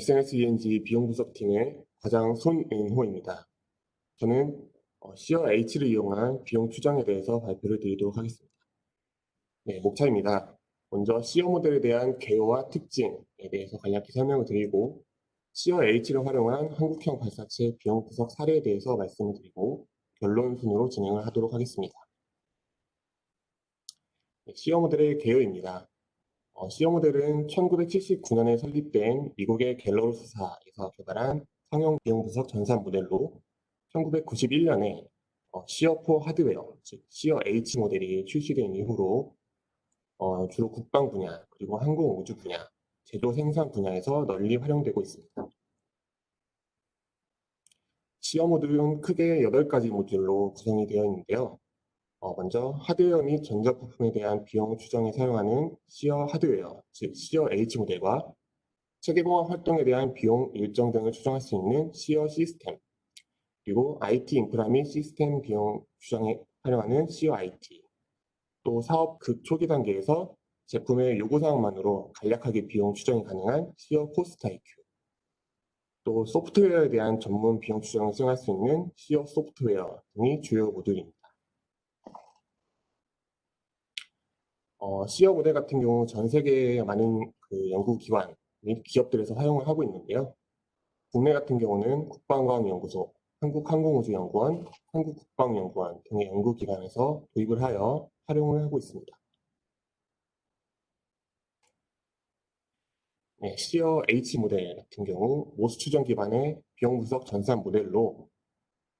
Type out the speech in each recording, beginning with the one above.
SNSENG 비용 분석팀의 과장 손은호입니다. 저는 CRH를 이용한 비용 추정에 대해서 발표를 드리도록 하겠습니다. 네, 목차입니다. 먼저 CR 모델에 대한 개요와 특징에 대해서 간략히 설명을 드리고, CRH를 활용한 한국형 발사체 비용 분석 사례에 대해서 말씀을 드리고, 결론 순으로 진행을 하도록 하겠습니다. 네, CR 모델의 개요입니다. CR 모델은 1979년에 설립된 미국의 갤러로스사에서 개발한 상용 비용 분석 전산 모델로 1991년에 CR4 하드웨어, 즉 CR-H 모델이 출시된 이후로 주로 국방 분야, 그리고 항공 우주 분야, 제조 생산 분야에서 널리 활용되고 있습니다. CR 모듈은 크게 8가지 모듈로 구성이 되어 있는데요. 먼저 하드웨어 및 전자부품에 대한 비용 추정에 사용하는 CR 하드웨어, 즉 CR-H 모델과 체계공학 활동에 대한 비용 일정 등을 추정할 수 있는 CR 시스템, 그리고 IT 인프라 및 시스템 비용 추정에 활용하는 CR-IT, 또 사업 극초기 단계에서 제품의 요구사항만으로 간략하게 비용 추정이 가능한 CR 코스트 IQ, 또 소프트웨어에 대한 전문 비용 추정을 수행할 수 있는 CR 소프트웨어 등이 주요 모듈입니다. CR 모델 같은 경우 전 세계의 많은 연구기관 및 기업들에서 사용을 하고 있는데요. 국내 같은 경우는 국방과학연구소, 한국항공우주연구원, 한국국방연구원 등의 연구기관에서 도입을 하여 활용을 하고 있습니다. 네, CR-H 모델 같은 경우 모수 추정 기반의 비용 분석 전산 모델로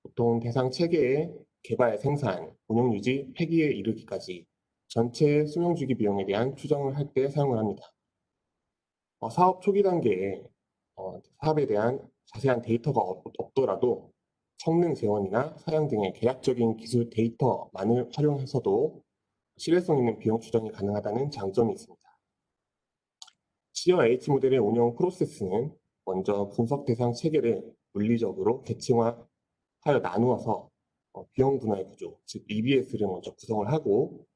보통 대상 체계의 개발, 생산, 운영 유지, 폐기에 이르기까지 전체 수명 주기 비용에 대한 추정을 할 때 사용을 합니다. 사업 초기 단계에 사업에 대한 자세한 데이터가 없더라도 성능 재원이나 사양 등의 계약적인 기술 데이터만을 활용해서도 신뢰성 있는 비용 추정이 가능하다는 장점이 있습니다. CR-H 모델의 운영 프로세스는 먼저 분석 대상 체계를 물리적으로 계층화하여 나누어서 비용 분할 구조, 즉 EBS를 먼저 구성을 하고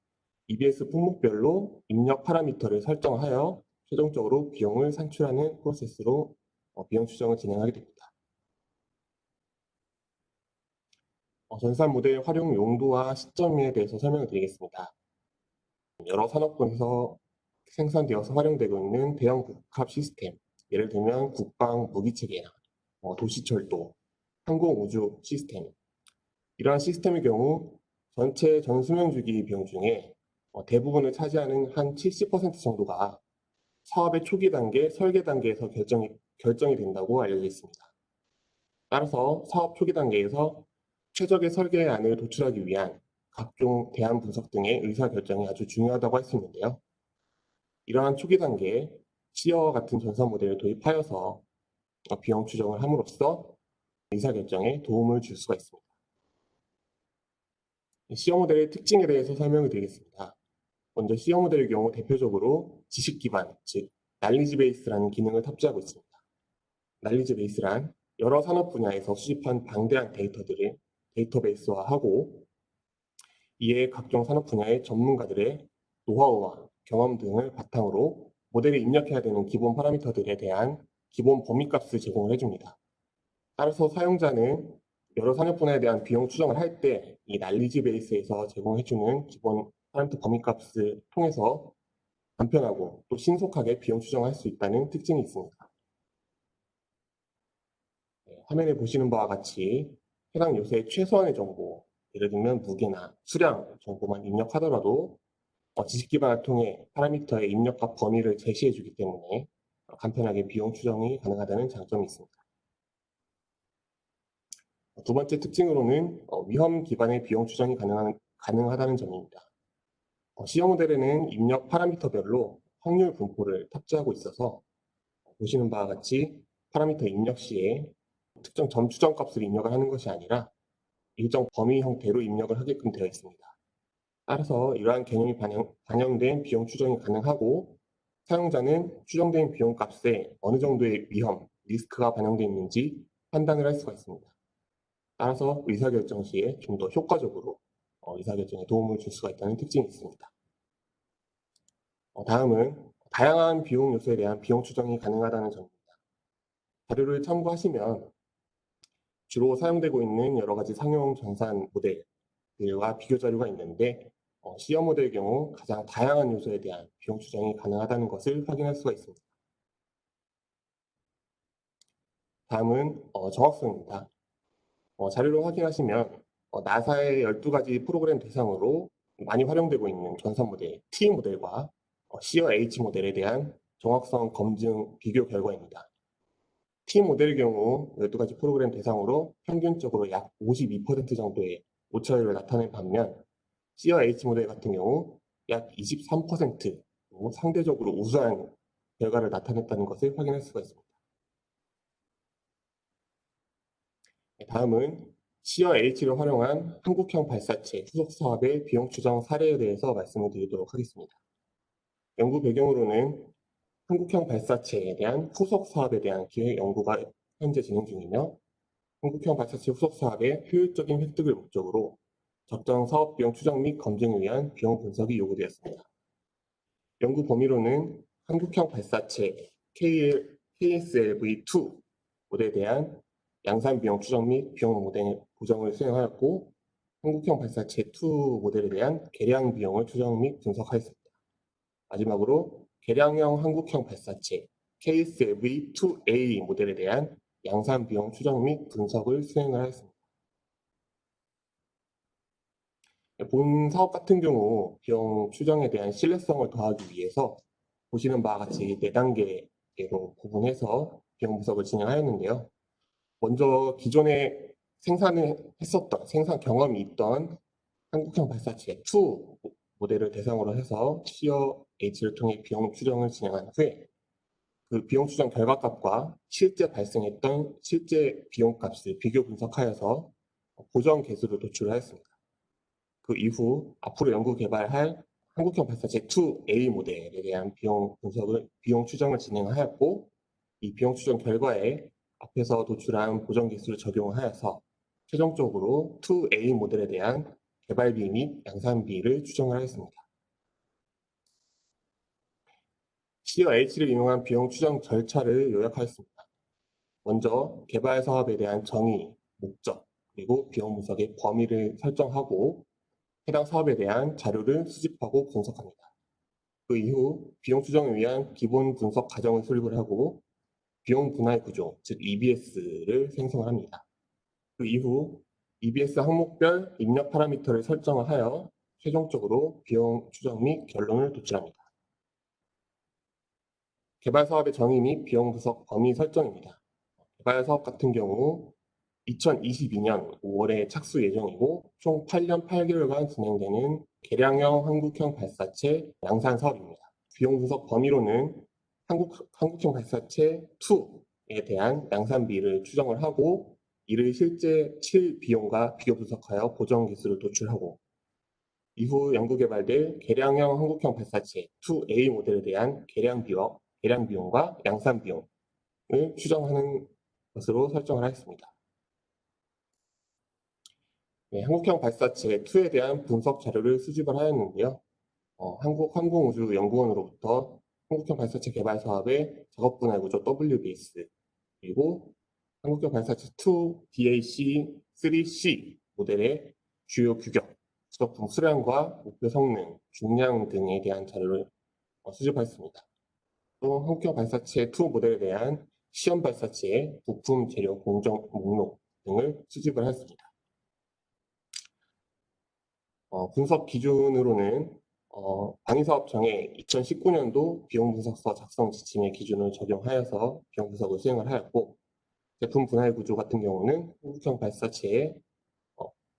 EBS 품목별로 입력 파라미터를 설정하여 최종적으로 비용을 산출하는 프로세스로 비용 추정을 진행하게 됩니다. 전산 모델 활용 용도와 시점에 대해서 설명을 드리겠습니다. 여러 산업군에서 생산되어서 활용되고 있는 대형 복합 시스템, 예를 들면 국방 무기체계나 도시철도, 항공우주 시스템, 이러한 시스템의 경우 전체 전수명주기 비용 중에 대부분을 차지하는 한 70% 정도가 사업의 초기 단계, 설계 단계에서 결정이 된다고 알려져 있습니다. 따라서 사업 초기 단계에서 최적의 설계안을 도출하기 위한 각종 대안 분석 등의 의사결정이 아주 중요하다고 할 수 있는데요. 이러한 초기 단계에 CR와 같은 전산 모델을 도입하여서 비용 추정을 함으로써 의사결정에 도움을 줄 수가 있습니다. CR 모델의 특징에 대해서 설명을 드리겠습니다. 먼저 CR 모델의 경우 대표적으로 지식 기반, 즉 날리지 베이스라는 기능을 탑재하고 있습니다. 날리지 베이스란 여러 산업 분야에서 수집한 방대한 데이터들을 데이터베이스화하고 이에 각종 산업 분야의 전문가들의 노하우와 경험 등을 바탕으로 모델에 입력해야 되는 기본 파라미터들에 대한 기본 범위값을 제공을 해줍니다. 따라서 사용자는 여러 산업 분야에 대한 비용 추정을 할 때 이 날리지 베이스에서 제공해주는 기본 파라미터 범위값을 통해서 간편하고 또 신속하게 비용 추정할 수 있다는 특징이 있습니다. 화면에 보시는 바와 같이 해당 요소의 최소한의 정보, 예를 들면 무게나 수량 정보만 입력하더라도 지식 기반을 통해 파라미터의 입력과 범위를 제시해 주기 때문에 간편하게 비용 추정이 가능하다는 장점이 있습니다. 두 번째 특징으로는 위험 기반의 비용 추정이 가능하다는 점입니다. CR 모델에는 입력 파라미터별로 확률 분포를 탑재하고 있어서 보시는 바와 같이 파라미터 입력 시에 특정 점 추정 값을 입력을 하는 것이 아니라 일정 범위 형태로 입력을 하게끔 되어 있습니다. 따라서 이러한 개념이 반영된 비용 추정이 가능하고 사용자는 추정된 비용 값에 어느 정도의 위험, 리스크가 반영되어 있는지 판단을 할 수가 있습니다. 따라서 의사결정 시에 좀 더 효과적으로 의사결정에 도움을 줄 수가 있다는 특징이 있습니다. 다음은 다양한 비용 요소에 대한 비용 추정이 가능하다는 점입니다. 자료를 참고하시면 주로 사용되고 있는 여러 가지 상용 전산 모델들과 비교 자료가 있는데 시험 모델의 경우 가장 다양한 요소에 대한 비용 추정이 가능하다는 것을 확인할 수가 있습니다. 다음은 정확성입니다. 자료를 확인하시면 나사의 12가지 프로그램 대상으로 많이 활용되고 있는 전산 모델 T 모델과 CR H 모델에 대한 정확성 검증 비교 결과입니다. T 모델의 경우 12가지 프로그램 대상으로 평균적으로 약 52% 정도의 오차율을 나타낸 반면 CR H 모델 같은 경우 약 23% 상대적으로 우수한 결과를 나타냈다는 것을 확인할 수가 있습니다. 다음은 CRH를 활용한 한국형 발사체 후속 사업의 비용 추정 사례에 대해서 말씀을 드리도록 하겠습니다. 연구 배경으로는 한국형 발사체에 대한 후속 사업에 대한 기획 연구가 현재 진행 중이며 한국형 발사체 후속 사업의 효율적인 획득을 목적으로 적정 사업 비용 추정 및 검증을 위한 비용 분석이 요구되었습니다. 연구 범위로는 한국형 발사체 KSLV2 모델에 대한 양산 비용 추정 및 비용 모델 보정을 수행하였고 한국형 발사체 2 모델에 대한 개량 비용을 추정 및 분석하였습니다. 마지막으로 개량형 한국형 발사체 KSLV2A 모델에 대한 양산 비용 추정 및 분석을 수행을 하였습니다. 본 사업 같은 경우 비용 추정에 대한 신뢰성을 더하기 위해서 보시는 바와 같이 4단계로 구분해서 비용 분석을 진행하였는데요. 먼저 기존에 생산을 했었던, 생산 경험이 있던 한국형 발사체 2 모델을 대상으로 해서 CRH를 통해 비용 추정을 진행한 후에 그 비용 추정 결과값과 실제 발생했던 실제 비용값을 비교 분석하여서 보정 개수를 도출하였습니다. 그 이후 앞으로 연구 개발할 한국형 발사체 2A 모델에 대한 비용 추정을 진행하였고 이 비용 추정 결과에 앞에서 도출한 보정 기술을 적용하여서 최종적으로 2A 모델에 대한 개발비 및 양산비를 추정을 하였습니다. CRH를 이용한 비용 추정 절차를 요약하였습니다. 먼저 개발 사업에 대한 정의, 목적, 그리고 비용 분석의 범위를 설정하고 해당 사업에 대한 자료를 수집하고 분석합니다. 그 이후 비용 추정을 위한 기본 분석 과정을 수립을 하고 비용 분할 구조, 즉 EBS를 생성을 합니다. 그 이후 EBS 항목별 입력 파라미터를 설정을 하여 최종적으로 비용 추정 및 결론을 도출합니다. 개발 사업의 정의 및 비용 분석 범위 설정입니다. 개발 사업 같은 경우 2022년 5월에 착수 예정이고 총 8년 8개월간 진행되는 개량형 한국형 발사체 양산 사업입니다. 비용 분석 범위로는 한국형 발사체 2에 대한 양산비를 추정을 하고 이를 실제 칠 비용과 비교 분석하여 보정 기술을 도출하고 이후 연구 개발될 개량형 한국형 발사체 2A 모델에 대한 개량 비용과 양산 비용을 추정하는 것으로 설정을 하였습니다. 네, 한국형 발사체 2에 대한 분석 자료를 수집을 하였는데요. 한국항공우주연구원으로부터 한국형 발사체 개발 사업의 작업 분할 구조 WBS 그리고 한국형 발사체 2 DAC 3C 모델의 주요 규격, 부속품 수량과 목표 성능, 중량 등에 대한 자료를 수집하였습니다. 또 한국형 발사체 2 모델에 대한 시험 발사체의 부품 재료 공정 목록 등을 수집을 했습니다. 분석 기준으로는 방위사업청의 2019년도 비용분석서 작성 지침의 기준을 적용하여서 비용분석을 수행을 하였고 제품 분할 구조 같은 경우는 한국형 발사체의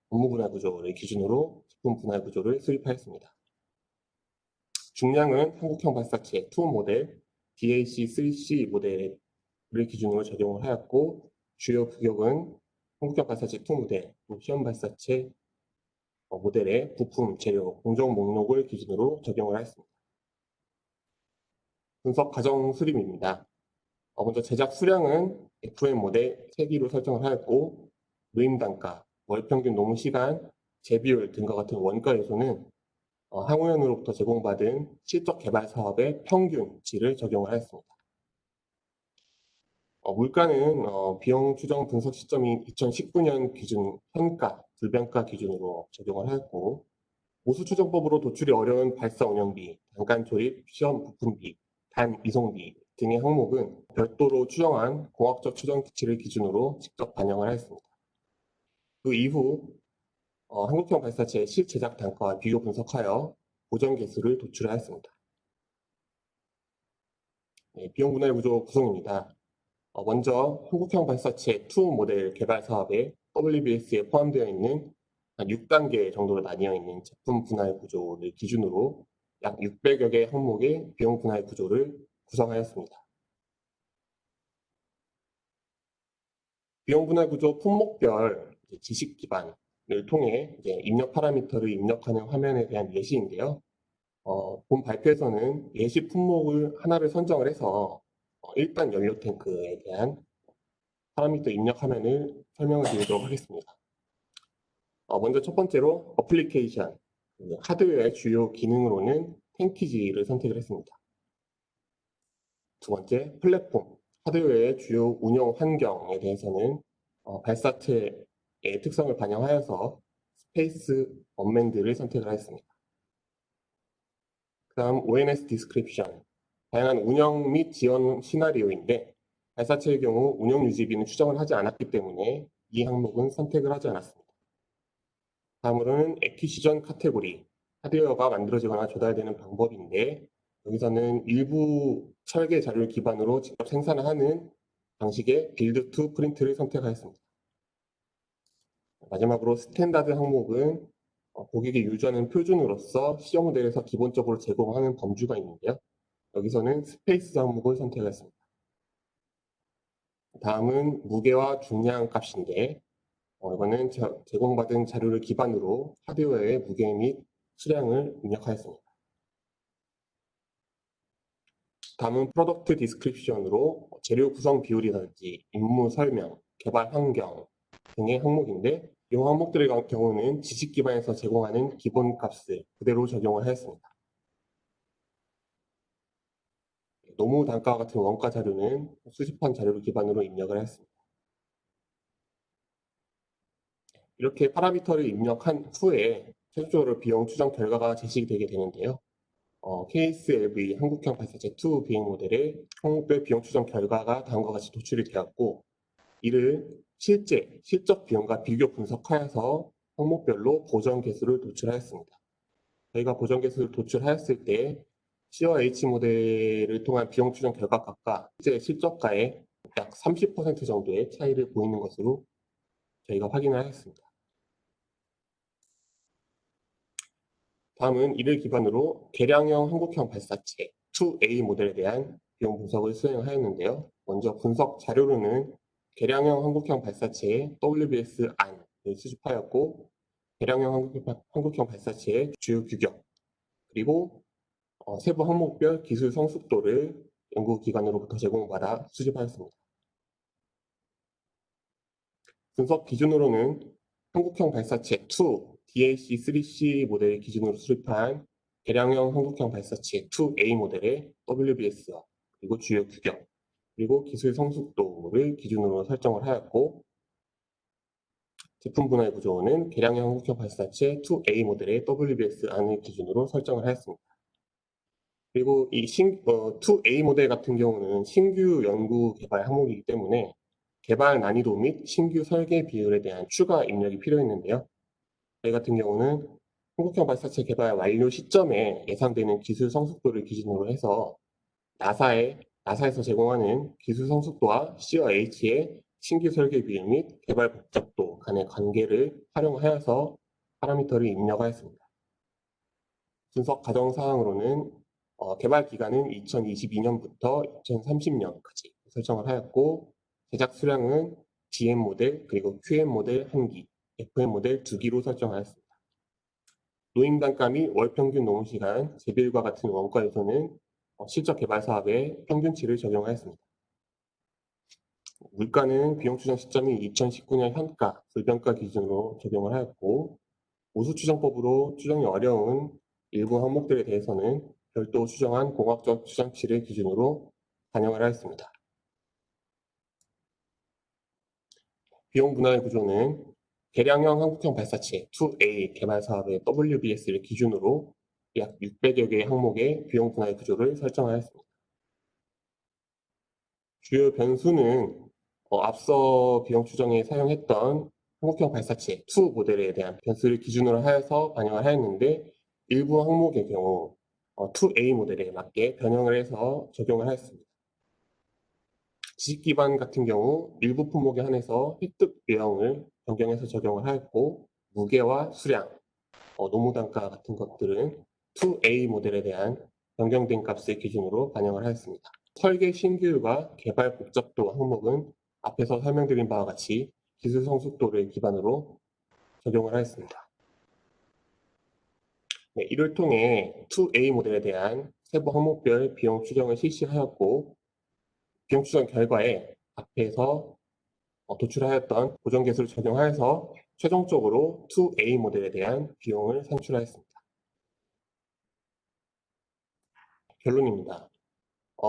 업무 분할 구조를 기준으로 제품 분할 구조를 수립하였습니다. 중량은 한국형 발사체 2 모델 DAC3C 모델을 기준으로 적용을 하였고 주요 규격은 한국형 발사체 2 모델, 시험 발사체 모델의 부품, 재료, 공정 목록을 기준으로 적용을 하였습니다. 분석 과정 수립입니다. 먼저 제작 수량은 FM 모델 3기로 설정을 하였고 노임 단가, 월평균 노무 시간, 재비율 등과 같은 원가 요소는 항우연으로부터 제공받은 실적 개발 사업의 평균치를 적용을 하였습니다. 물가는 비용 추정 분석 시점인 2019년 기준 현가, 불변가 기준으로 적용을 하였고, 보수 추정법으로 도출이 어려운 발사 운영비, 단간 조립, 시험 부품비, 단 이송비 등의 항목은 별도로 추정한 공학적 추정 기치를 기준으로 직접 반영을 하였습니다. 그 이후 한국형 발사체의 실제작 단가와 비교 분석하여 보정 개수를 도출하였습니다. 네, 비용 분할 구조 구성입니다. 먼저 한국형 발사체 2 모델 개발 사업에 WBS에 포함되어 있는 한 6단계 정도로 나뉘어 있는 제품 분할 구조를 기준으로 약 600여 개 항목의 비용 분할 구조를 구성하였습니다. 비용 분할 구조 품목별 지식 기반을 통해 입력 파라미터를 입력하는 화면에 대한 예시인데요. 본 발표에서는 예시 품목을 하나를 선정을 해서 일단 연료 탱크에 대한 파라미터 입력 화면을 설명을 드리도록 하겠습니다. 먼저 첫 번째로 어플리케이션, 하드웨어의 주요 기능으로는 탱키지를 선택을 했습니다. 두 번째, 플랫폼, 하드웨어의 주요 운영 환경에 대해서는 발사체의 특성을 반영하여서 스페이스 언맨드를 선택을 하였습니다. 그 다음 ONS 디스크립션, 다양한 운영 및 지원 시나리오인데 발사체의 경우 운영 유지비는 추정을 하지 않았기 때문에 이 항목은 선택을 하지 않았습니다. 다음으로는 애퀴시전 카테고리, 하드웨어가 만들어지거나 조달되는 방법인데 여기서는 일부 설계 자료를 기반으로 직접 생산하는 방식의 빌드 투 프린트를 선택하였습니다. 마지막으로 스탠다드 항목은 고객이 유저는 표준으로서 시험 모델에서 기본적으로 제공하는 범주가 있는데요. 여기서는 스페이스 항목을 선택했습니다. 다음은 무게와 중량 값인데 이거는 제공받은 자료를 기반으로 하드웨어의 무게 및 수량을 입력하였습니다. 다음은 프로덕트 디스크립션으로 재료 구성 비율이라든지 임무 설명, 개발 환경 등의 항목인데 이 항목들의 경우는 지식 기반에서 제공하는 기본 값을 그대로 적용을 하였습니다. 노무 단가와 같은 원가 자료는 수집한 자료를 기반으로 입력을 했습니다. 이렇게 파라미터를 입력한 후에 최종적으로 비용 추정 결과가 제시되게 되는데요. KSLV 한국형 발사체 2 비행 모델의 항목별 비용 추정 결과가 다음과 같이 도출이 되었고 이를 실적 비용과 비교 분석하여서 항목별로 보정 개수를 도출하였습니다. 저희가 보정 개수를 도출하였을 때 C와 H 모델을 통한 비용 추정 결과값과 실제 실적가의 약 30% 정도의 차이를 보이는 것으로 저희가 확인을 하였습니다. 다음은 이를 기반으로 개량형 한국형 발사체 2A 모델에 대한 비용 분석을 수행하였는데요. 먼저 분석 자료로는 개량형 한국형 발사체의 WBS 안을 수집하였고 개량형 한국형 발사체의 주요 규격 그리고 세부 항목별 기술 성숙도를 연구기관으로부터 제공받아 수집하였습니다. 분석 기준으로는 한국형 발사체 2 DAC-3C 모델 기준으로 수립한 개량형 한국형 발사체 2A 모델의 WBS와 그리고 주요 규격 그리고 기술 성숙도를 기준으로 설정을 하였고 제품 분할 구조는 개량형 한국형 발사체 2A 모델의 WBS 안을 기준으로 설정을 하였습니다. 그리고 이 2A 모델 같은 경우는 신규 연구 개발 항목이기 때문에 개발 난이도 및 신규 설계 비율에 대한 추가 입력이 필요했는데요. 저희 같은 경우는 한국형 발사체 개발 완료 시점에 예상되는 기술 성숙도를 기준으로 해서 나사에서 제공하는 기술 성숙도와 C와 H의 신규 설계 비율 및 개발 복잡도 간의 관계를 활용하여서 파라미터를 입력하였습니다. 분석 가정 사항으로는 개발 기간은 2022년부터 2030년까지 설정을 하였고 제작 수량은 GM 모델 그리고 QM 모델 1기, FM 모델 2기로 설정하였습니다. 노임 단가 및 월 평균 노무 시간, 재비율과 같은 원가 요소는 실적 개발 사업의 평균치를 적용하였습니다. 물가는 비용 추정 시점이 2019년 현가, 불변가 기준으로 적용을 하였고 보수 추정법으로 추정이 어려운 일부 항목들에 대해서는 별도 추정한 공학적 추정치를 기준으로 반영을 하였습니다. 비용 분할 구조는 개량형 한국형 발사체 2A 개발 사업의 WBS를 기준으로 약 600여 개의 항목의 비용 분할 구조를 설정하였습니다. 주요 변수는 앞서 비용 추정에 사용했던 한국형 발사체 2 모델에 대한 변수를 기준으로 하여서 반영을 하였는데 일부 항목의 경우 2A 모델에 맞게 변형을 해서 적용을 하였습니다. 지식 기반 같은 경우 일부 품목에 한해서 획득 유형을 변경해서 적용을 하였고 무게와 수량, 노무 단가 같은 것들은 2A 모델에 대한 변경된 값을 기준으로 반영을 하였습니다. 설계 신규율과 개발 복잡도 항목은 앞에서 설명드린 바와 같이 기술 성숙도를 기반으로 적용을 하였습니다. 네, 이를 통해 2A 모델에 대한 세부 항목별 비용 추정을 실시하였고 비용 추정 결과에 앞에서 도출하였던 고정 계수를 적용하여서 최종적으로 2A 모델에 대한 비용을 산출하였습니다. 결론입니다.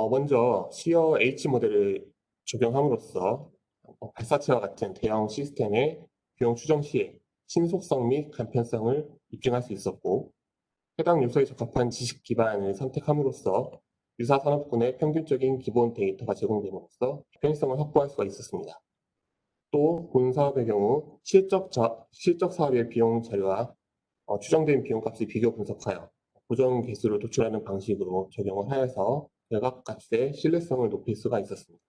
먼저 시어 H 모델을 적용함으로써 발사체와 같은 대형 시스템의 비용 추정 시에 신속성 및 간편성을 입증할 수 있었고 해당 요소에 적합한 지식 기반을 선택함으로써 유사 산업군의 평균적인 기본 데이터가 제공됨으로써 편의성을 확보할 수가 있었습니다. 또 본 사업의 경우 실적 사업의 비용 자료와 추정된 비용값을 비교 분석하여 고정 개수를 도출하는 방식으로 적용을 하여서 결과값의 신뢰성을 높일 수가 있었습니다.